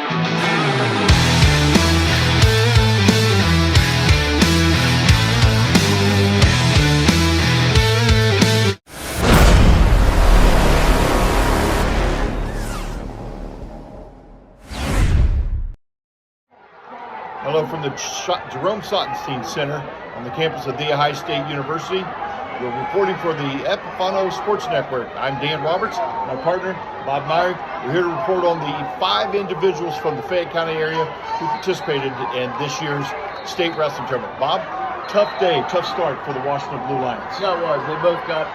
Hello from the Jerome Sottenstein Center on the campus of The Ohio State University. We're reporting for the Epifano Sports Network. I'm Dan Roberts, my partner, Bob Mowrey. We're here to report on the 5 individuals from the Fayette County area who participated in this year's state wrestling tournament. Bob, tough day, tough start for the Washington Blue Lions. Yeah, it was. They both got,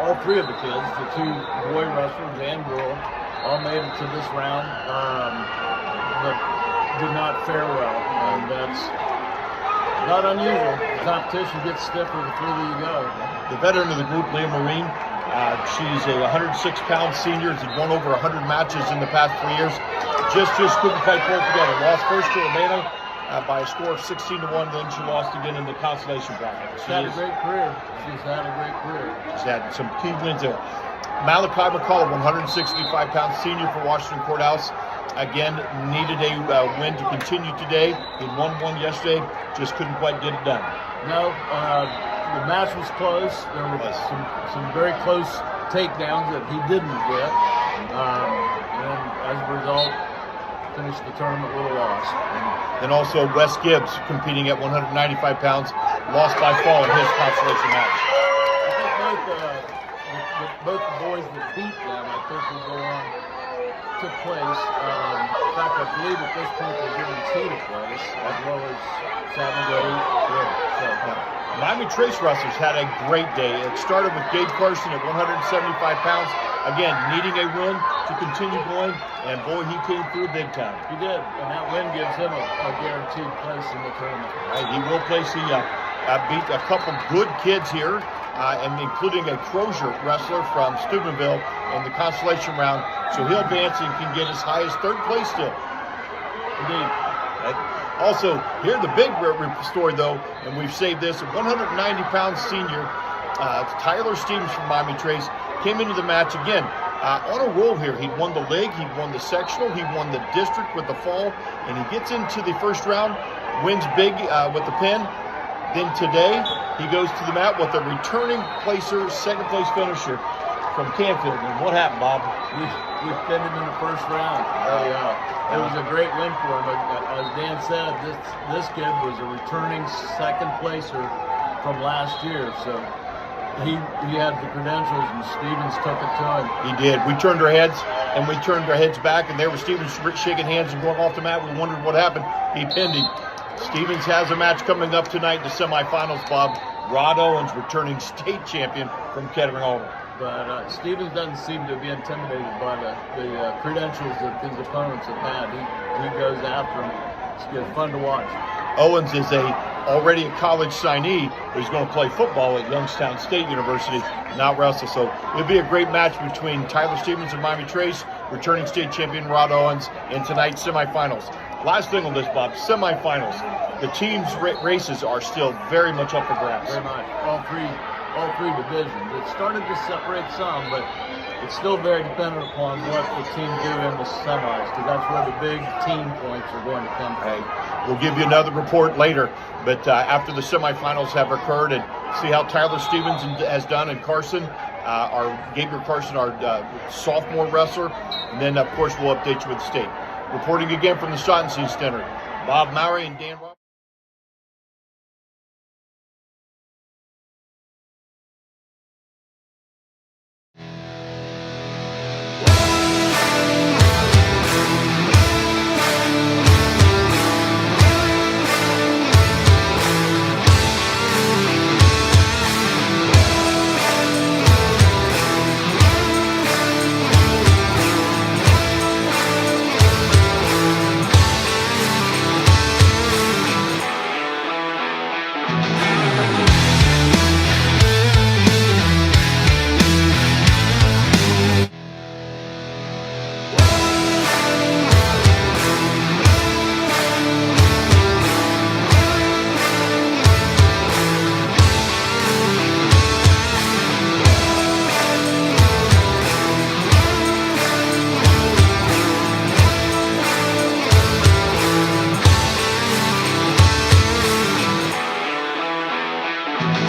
all 3 of the kids, the 2 boy wrestlers and girl, all made it to this round, but did not fare well, and that's not unusual. The competition gets stiffer the further you go. The veteran of the group, Leah Marine, she's a 106-pound senior, has won over 100 matches in the past 3 years. Just couldn't quite pull it together. Lost first to Urbana by a score of 16-1, then she lost again in the consolation bracket. She's had a great career. She's had a great career. She's had some key wins there. Malachi McCullough, 165-pound senior for Washington Courthouse. Again, needed a win to continue today. He won one yesterday, just couldn't quite get it done. No, the match was close. There were some very close takedowns that he didn't get. And as a result, finished the tournament with a loss. And also Wes Gibbs, competing at 195 pounds, lost by fall in his consolation match. I think both the boys that beat them, I think, will go on. Took place. In fact, I believe at this point they're guaranteed a place, as well as 7 to 8. So, Miami Trace wrestlers had a great day. It started with Gabe Carson at 175 pounds. Again, needing a win to continue going, and boy, he came through big time. He did, and that win gives him a guaranteed place in the tournament. Right, he will place. He beat a couple good kids here, and including a Crozier wrestler from Steubenville in the consolation round. So he'll advance and can get as high as 3rd place still. Indeed. Also, here the big story though, and we've saved this, a 190-pound senior, Tyler Stevens from Miami Trace, came into the match again on a roll here. He won the league, he won the sectional, he won the district with the fall, and he gets into the first round, wins big with the pin. Then today, he goes to the mat with a returning placer, 2nd place finisher from Canfield. And what happened, Bob? We pinned him in the first round. It was a great win for him. As Dan said, this kid was a returning 2nd placer from last year. So he had the credentials, and Stevens took it to him. He did. We turned our heads, and we turned our heads back, and there was Stevens shaking hands and going off the mat. We wondered what happened. He pinned him. Stevens has a match coming up tonight in the semifinals, Bob. Rod Owens, returning state champion from Kettering-Alton. But Stevens doesn't seem to be intimidated by the credentials that his opponents have had. He goes after them. It's fun to watch. Owens is already a college signee who's going to play football at Youngstown State University, not wrestle. So it'll be a great match between Tyler Stevens and Miami Trace, returning state champion Rod Owens, in tonight's semifinals. Last thing on this, Bob, semifinals. The teams' races are still very much up for grabs. Very much. All three divisions. It started to separate some, but it's still very dependent upon what the team do in the semis, because that's where the big team points are going to come from. We'll give you another report later, but after the semifinals have occurred, and see how Tyler Stevens has done, and Carson, Gabriel Carson, our sophomore wrestler, and then of course we'll update you with the state. Reporting again from the Sottenstein Center, Bob Mowrey and Dan Roberts. Bye.